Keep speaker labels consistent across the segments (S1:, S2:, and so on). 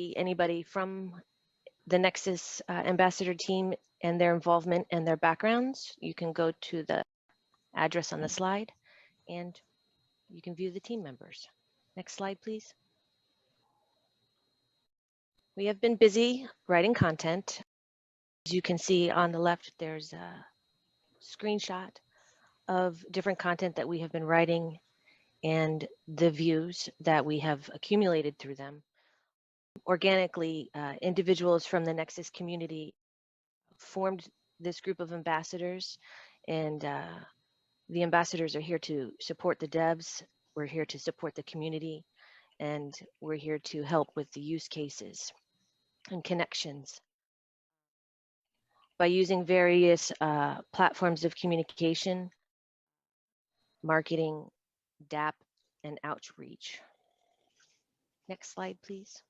S1: see anybody from the Nexus Ambassador team and their involvement and their backgrounds, you can go to the address on the slide and you can view the team members. Next slide, please. We have been busy writing content. As you can see on the left, there's a screenshot of different content that we have been writing and the views that we have accumulated through them. Organically, individuals from the Nexus community formed this group of ambassadors, and the ambassadors are here to support the devs. We're here to support the community, and we're here to help with the use cases and connections. By using various platforms of communication, marketing, DAP, and outreach. Next slide, please.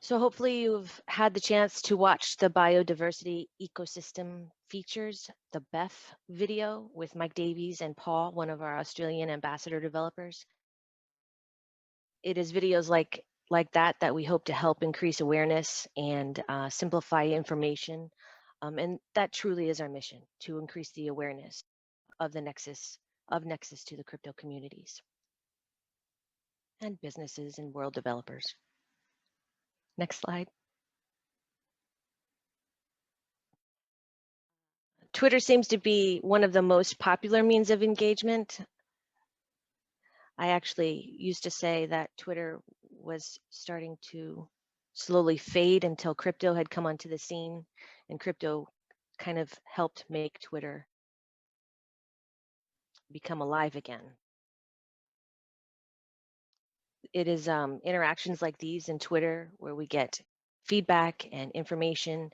S1: So hopefully you've had the chance to watch the biodiversity ecosystem features, the BEF video with Mike Davies and Paul, one of our Australian ambassador developers. It is videos like that that we hope to help increase awareness and simplify information. And that truly is our mission, to increase the awareness of the Nexus to the crypto communities and businesses and world developers. Next slide. Twitter seems to be one of the most popular means of engagement. I actually used to say that Twitter was starting to slowly fade until crypto had come onto the scene, and crypto kind of helped make Twitter become alive again. It is interactions like these in Twitter where we get feedback and information,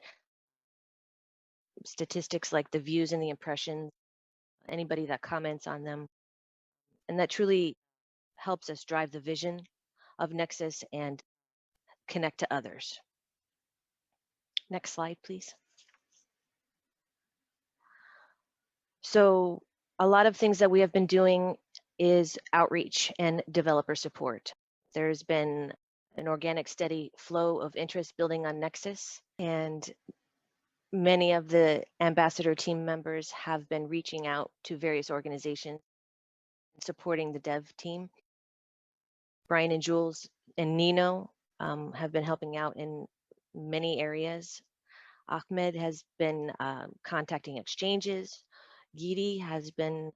S1: statistics like the views and the impressions, anybody that comments on them, and that truly helps us drive the vision of Nexus and connect to others. Next slide, please. So a lot of things that we have been doing is outreach and developer support. There's been an organic, steady flow of interest building on Nexus, and many of the ambassador team members have been reaching out to various organizations supporting the dev team. Brian and Jules and Nino have been helping out in many areas. Ahmed has been contacting exchanges. Gidi has been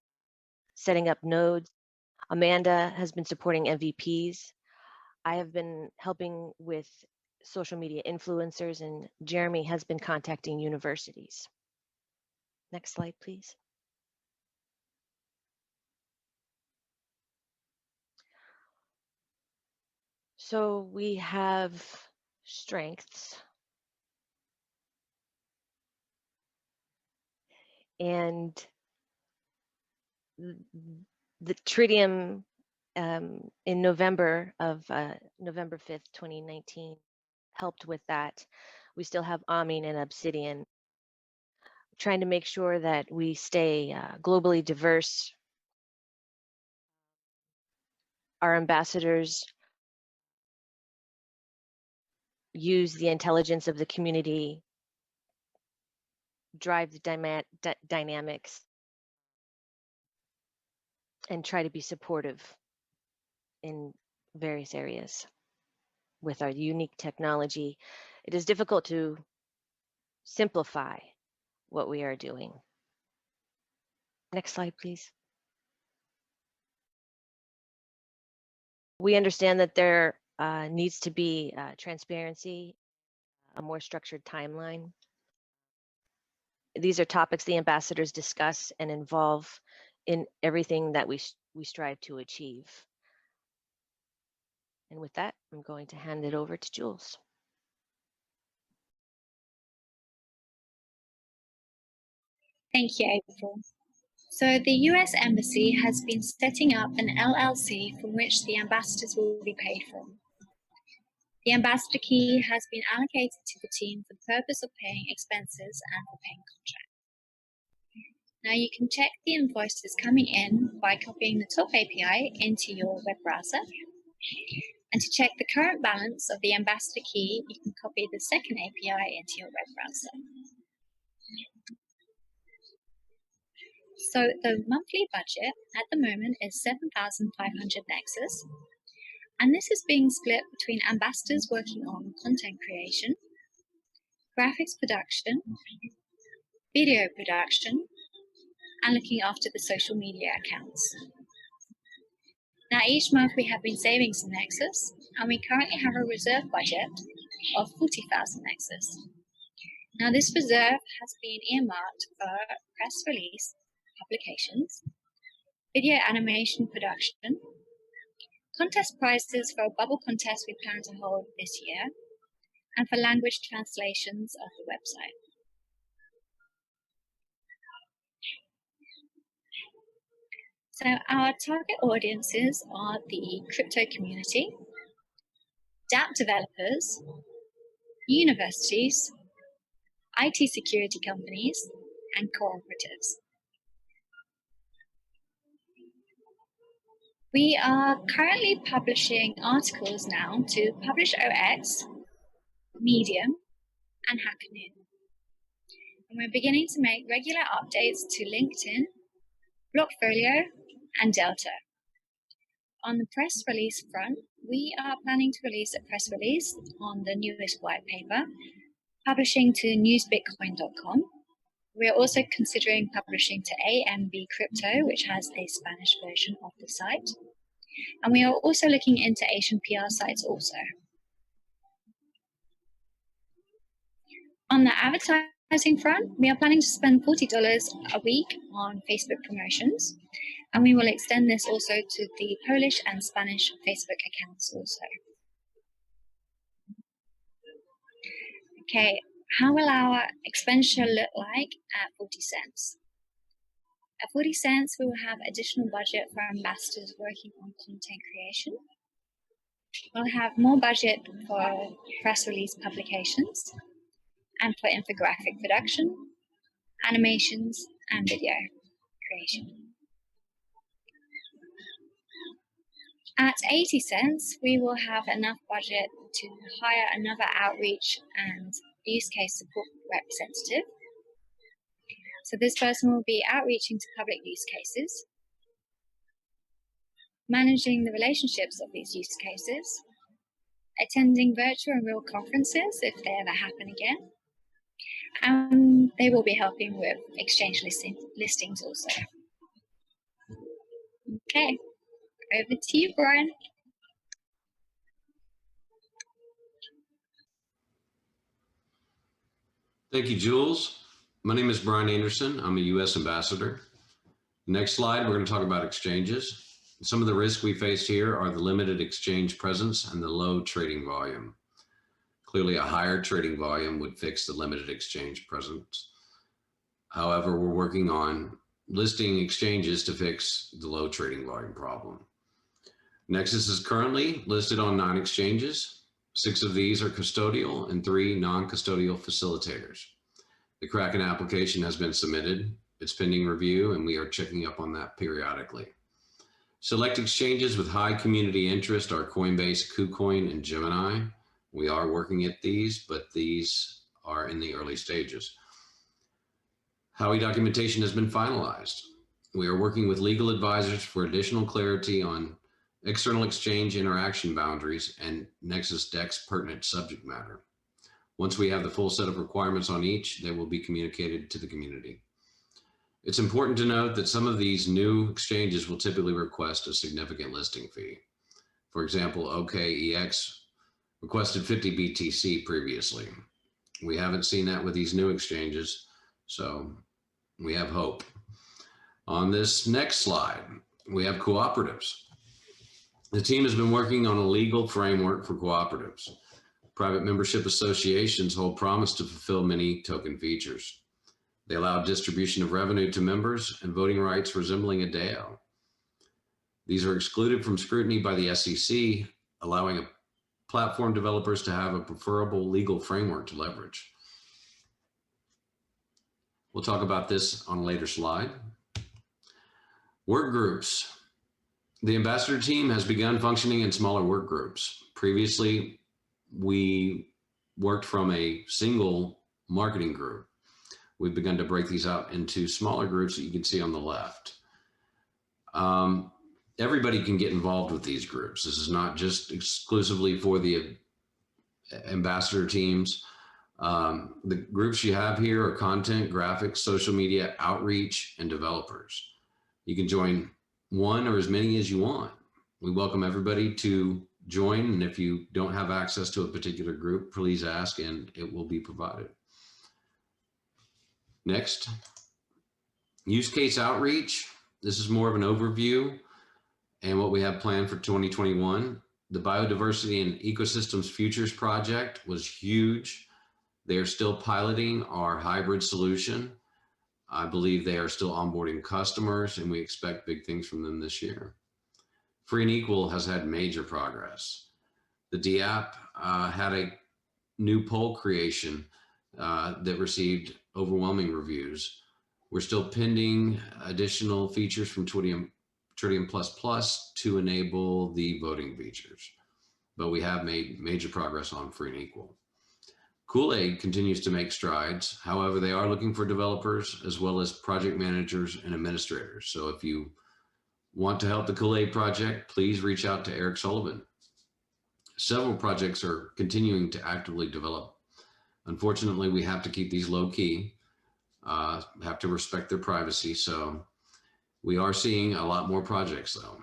S1: setting up nodes. Amanda has been supporting MVPs. I have been helping with social media influencers, and Jeremy has been contacting universities. Next slide, please. So we have strengths. And the Tritium in November 5th, 2019, helped with that. We still have Amin and Obsidian, trying to make sure that we stay globally diverse. Our ambassadors use the intelligence of the community, drive the dynamics, and try to be supportive in various areas. With our unique technology, it is difficult to simplify what we are doing. Next slide, please. We understand that there needs to be transparency, a more structured timeline. These are topics the ambassadors discuss and involve in everything that we strive to achieve. And with that, I'm going to hand it over to Jules.
S2: Thank you, April. So the US Embassy has been setting up an LLC from which the ambassadors will be paid from. The ambassador key has been allocated to the team for the purpose of paying expenses and for paying contracts. Now you can check the invoices coming in by copying the top API into your web browser And to check the current balance of the Ambassador key, you can copy the second API into your web browser. So the monthly budget at the moment is 7,500 Nexus, and this is being split between ambassadors working on content creation, graphics production, video production, and looking after the social media accounts. Now, each month we have been saving some Nexus, and we currently have a reserve budget of 40,000 Nexus. Now, this reserve has been earmarked for press release publications, video animation production, contest prizes for a bubble contest we plan to hold this year, and for language translations of the website. So our target audiences are the crypto community, dApp developers, universities, IT security companies, and cooperatives. We are currently publishing articles now to Publish OX, Medium, and Hacker Noon. And we're beginning to make regular updates to LinkedIn, Blockfolio, and Delta. On the press release front, we are planning to release a press release on the newest white paper, publishing to newsbitcoin.com. We are also considering publishing to AMB Crypto, which has a Spanish version of the site. And we are also looking into Asian PR sites also. On the advertising front, we are planning to spend $40 a week on Facebook promotions, and we will extend this also to the Polish and Spanish Facebook accounts also. Okay, how will our expenditure look like at 40 cents? At 40 cents, we will have additional budget for ambassadors working on content creation. We'll have more budget for press release publications and for infographic production, animations, and video creation. At 80 cents, we will have enough budget to hire another outreach and use case support representative. So this person will be outreaching to public use cases, managing the relationships of these use cases, attending virtual and real conferences if they ever happen again, and they will be helping with exchange listings also. Okay, over to you, Brian.
S3: Thank you, Jules. My name is Brian Anderson. I'm a U.S. ambassador. Next slide, we're going to talk about exchanges. Some of the risks we face here are the limited exchange presence and the low trading volume. Clearly, a higher trading volume would fix the limited exchange presence. However, we're working on listing exchanges to fix the low trading volume problem. Nexus is currently listed on 9 exchanges. 6 of these are custodial and 3 non-custodial facilitators. The Kraken application has been submitted. It's pending review, and we are checking up on that periodically. Select exchanges with high community interest are Coinbase, KuCoin, and Gemini. We are working at these, but these are in the early stages. Howey documentation has been finalized. We are working with legal advisors for additional clarity on external exchange interaction boundaries and Nexus DEX pertinent subject matter. Once we have the full set of requirements on each, they will be communicated to the community. It's important to note that some of these new exchanges will typically request a significant listing fee. For example, OKEX requested 50 BTC previously. We haven't seen that with these new exchanges, so we have hope. On this next slide, we have cooperatives. The team has been working on a legal framework for cooperatives. Private membership associations hold promise to fulfill many token features. They allow distribution of revenue to members and voting rights resembling a DAO. These are excluded from scrutiny by the SEC, allowing platform developers to have a preferable legal framework to leverage. We'll talk about this on a later slide. Work groups. The ambassador team has begun functioning in smaller work groups. Previously, we worked from a single marketing group. We've begun to break these out into smaller groups that you can see on the left. Everybody can get involved with these groups. This is not just exclusively for the ambassador teams. The groups you have here are content, graphics, social media, outreach, and developers. You can join one or as many as you want. We welcome everybody to join, and if you don't have access to a particular group, please ask and it will be provided. Next, use case outreach. This is more of an overview and what we have planned for 2021. The Biodiversity and Ecosystems Futures Project was huge. They are still piloting our hybrid solution. I believe they are still onboarding customers, and we expect big things from them this year. Free and Equal has had major progress. The DApp had a new poll creation that received overwhelming reviews. We're still pending additional features from Tritium to enable the voting features, but we have made major progress on Free and Equal. Kool-Aid continues to make strides. However, they are looking for developers as well as project managers and administrators. So if you want to help the Kool-Aid project, please reach out to Eric Sullivan. Several projects are continuing to actively develop. Unfortunately, we have to keep these low key, have to respect their privacy. So we are seeing a lot more projects though.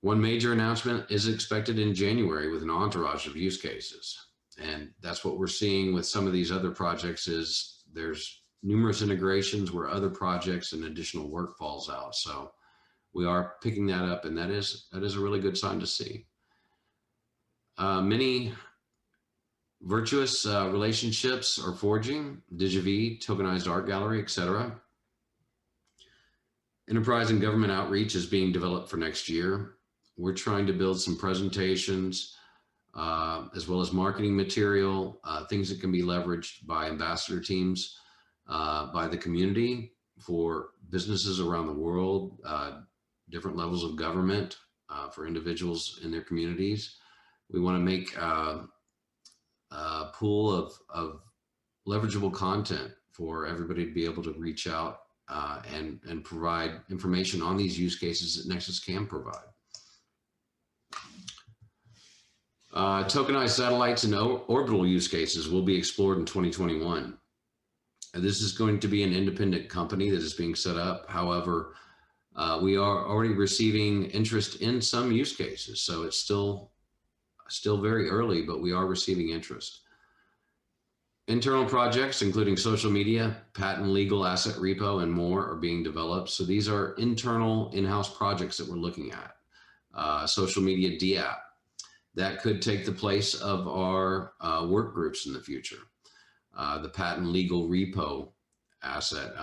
S3: One major announcement is expected in January with an entourage of use cases. And that's what we're seeing with some of these other projects is there's numerous integrations where other projects and additional work falls out. So we are picking that up, and that is a really good sign to see. Many virtuous relationships are forging, DigiV, tokenized art gallery, etc. Enterprise and government outreach is being developed for next year. We're trying to build some presentations as well as marketing material, things that can be leveraged by ambassador teams, by the community, for businesses around the world, different levels of government, for individuals in their communities. We want to make a pool of leverageable content for everybody to be able to reach out and provide information on these use cases that Nexus can provide. Tokenized satellites and orbital use cases will be explored in 2021. And this is going to be an independent company that is being set up. However, we are already receiving interest in some use cases. So it's still very early, but we are receiving interest. Internal projects, including social media, patent, legal, asset repo, and more are being developed. So these are internal in-house projects that we're looking at. Social media DApp. That could take the place of our work groups in the future. The patent legal repo asset,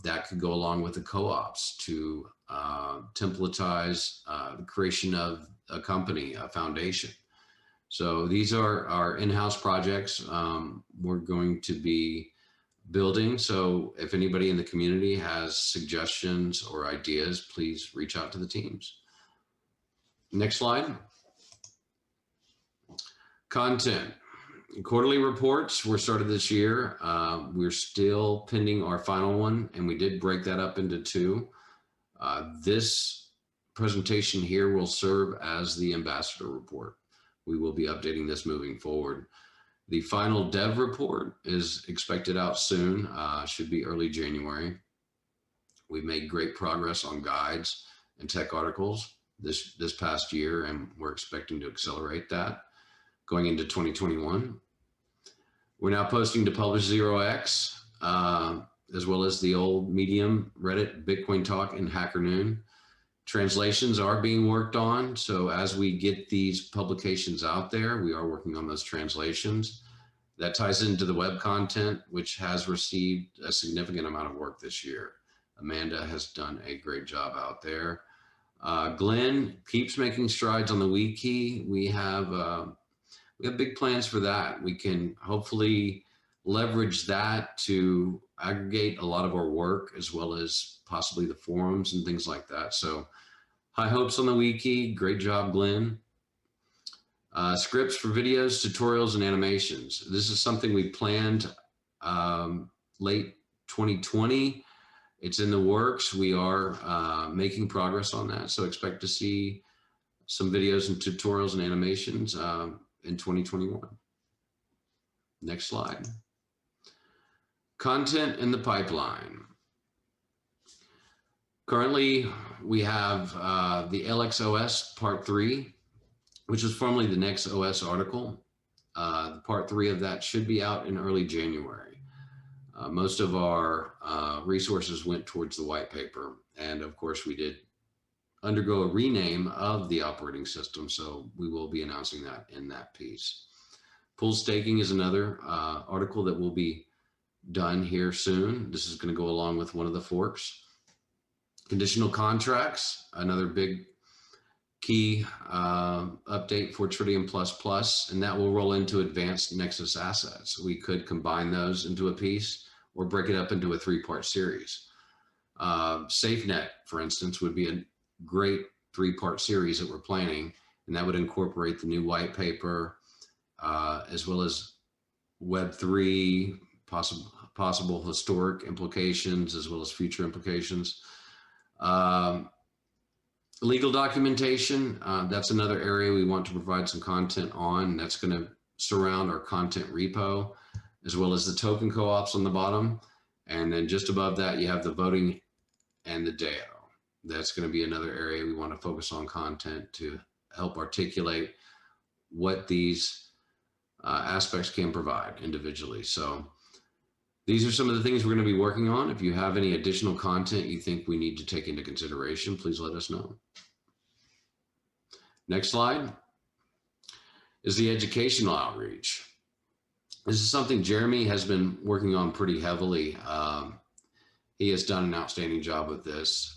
S3: that could go along with the co-ops to templatize the creation of a company, a foundation. So these are our in-house projects we're going to be building. So if anybody in the community has suggestions or ideas, please reach out to the teams. Next slide. Content. Quarterly reports were started this year. We're still pending our final one, and we did break that up into two. This presentation here will serve as the ambassador report. We will be updating this moving forward. The final dev report is expected out soon, should be early January. We've made great progress on guides and tech articles this past year, and we're expecting to accelerate that going into 2021. We're now posting to Publish 0x, as well as the old Medium, Reddit, Bitcoin Talk, and Hacker Noon. Translations are being worked on. So as we get these publications out there, we are working on those translations. That ties into the web content, which has received a significant amount of work this year. Amanda has done a great job out there. Glenn keeps making strides on the wiki. We have big plans for that. We can hopefully leverage that to aggregate a lot of our work, as well as possibly the forums and things like that. So High hopes on the wiki. Great job, Glenn. Scripts for videos, tutorials, and animations. This is something we planned late 2020. It's in the works. We are making progress on that. So expect to see some videos and tutorials and animations in 2021. Next slide. Content in the pipeline. Currently, we have the LXOS Part 3, which was formerly the Nexus OS article. Part 3 of that should be out in early January. Most of our resources went towards the white paper. And of course, we did undergo a rename of the operating system. So we will be announcing that in that piece. Pool staking is another article that will be done here soon. This is going to go along with one of the forks. Conditional contracts, another big key update for Tritium++, and that will roll into advanced Nexus assets. We could combine those into a piece or break it up into a 3-part series. SafeNet, for instance, would be a great 3-part series that we're planning, and that would incorporate the new white paper, as well as Web3, possible historic implications, as well as future implications. Legal documentation, that's another area we want to provide some content on. That's going to surround our content repo, as well as the token co-ops on the bottom. And then just above that, you have the voting and the DAO. That's going to be another area we want to focus on content to help articulate what these aspects can provide individually. So these are some of the things we're going to be working on. If you have any additional content you think we need to take into consideration, please let us know. Next slide is the educational outreach. This is something Jeremy has been working on pretty heavily. He has done an outstanding job with this.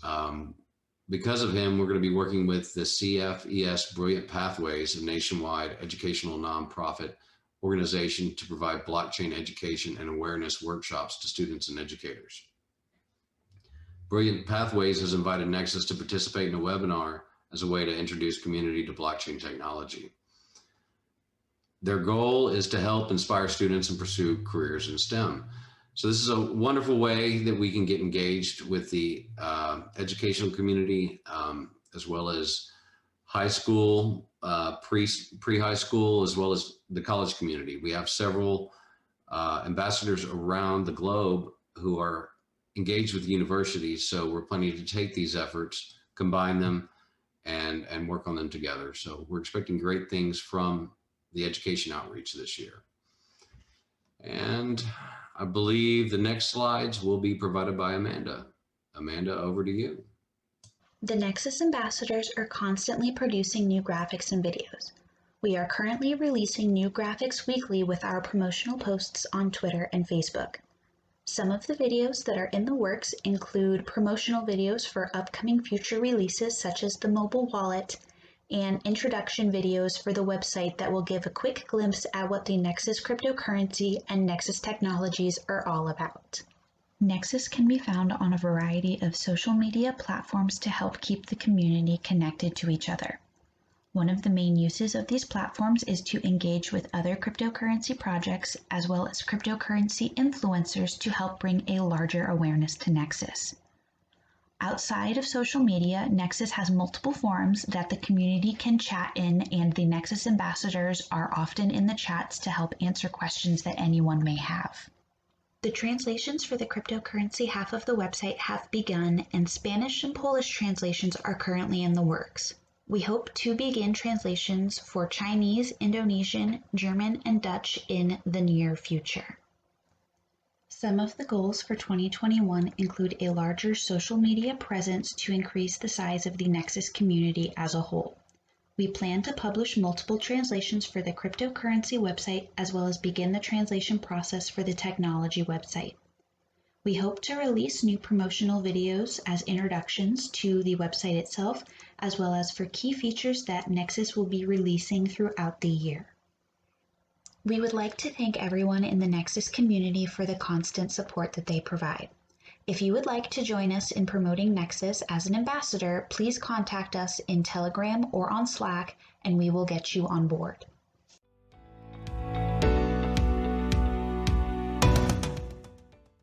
S3: Because of him, we're going to be working with the CFES Brilliant Pathways, a nationwide educational nonprofit organization to provide blockchain education and awareness workshops to students and educators. Brilliant Pathways has invited Nexus to participate in a webinar as a way to introduce community to blockchain technology. Their goal is to help inspire students and pursue careers in STEM. So this is a wonderful way that we can get engaged with the educational community, as well as high school, pre-high school, as well as the college community. We have several ambassadors around the globe who are engaged with universities. So we're planning to take these efforts, combine them, and work on them together. So we're expecting great things from the education outreach this year. And I believe the next slides will be provided by Amanda. Amanda, over to you.
S4: The Nexus Ambassadors are constantly producing new graphics and videos. We are currently releasing new graphics weekly with our promotional posts on Twitter and Facebook. Some of the videos that are in the works include promotional videos for upcoming future releases such as the mobile wallet, and introduction videos for the website that will give a quick glimpse at what the Nexus cryptocurrency and Nexus technologies are all about. Nexus can be found on a variety of social media platforms to help keep the community connected to each other. One of the main uses of these platforms is to engage with other cryptocurrency projects as well as cryptocurrency influencers to help bring a larger awareness to Nexus. Outside of social media, Nexus has multiple forums that the community can chat in, and the Nexus ambassadors are often in the chats to help answer questions that anyone may have. The translations for the cryptocurrency half of the website have begun, and Spanish and Polish translations are currently in the works. We hope to begin translations for Chinese, Indonesian, German, and Dutch in the near future. Some of the goals for 2021 include a larger social media presence to increase the size of the Nexus community as a whole. We plan to publish multiple translations for the cryptocurrency website as well as begin the translation process for the technology website. We hope to release new promotional videos as introductions to the website itself, as well as for key features that Nexus will be releasing throughout the year. We would like to thank everyone in the Nexus community for the constant support that they provide. If you would like to join us in promoting Nexus as an ambassador, please contact us in Telegram or on Slack, and we will get you on board.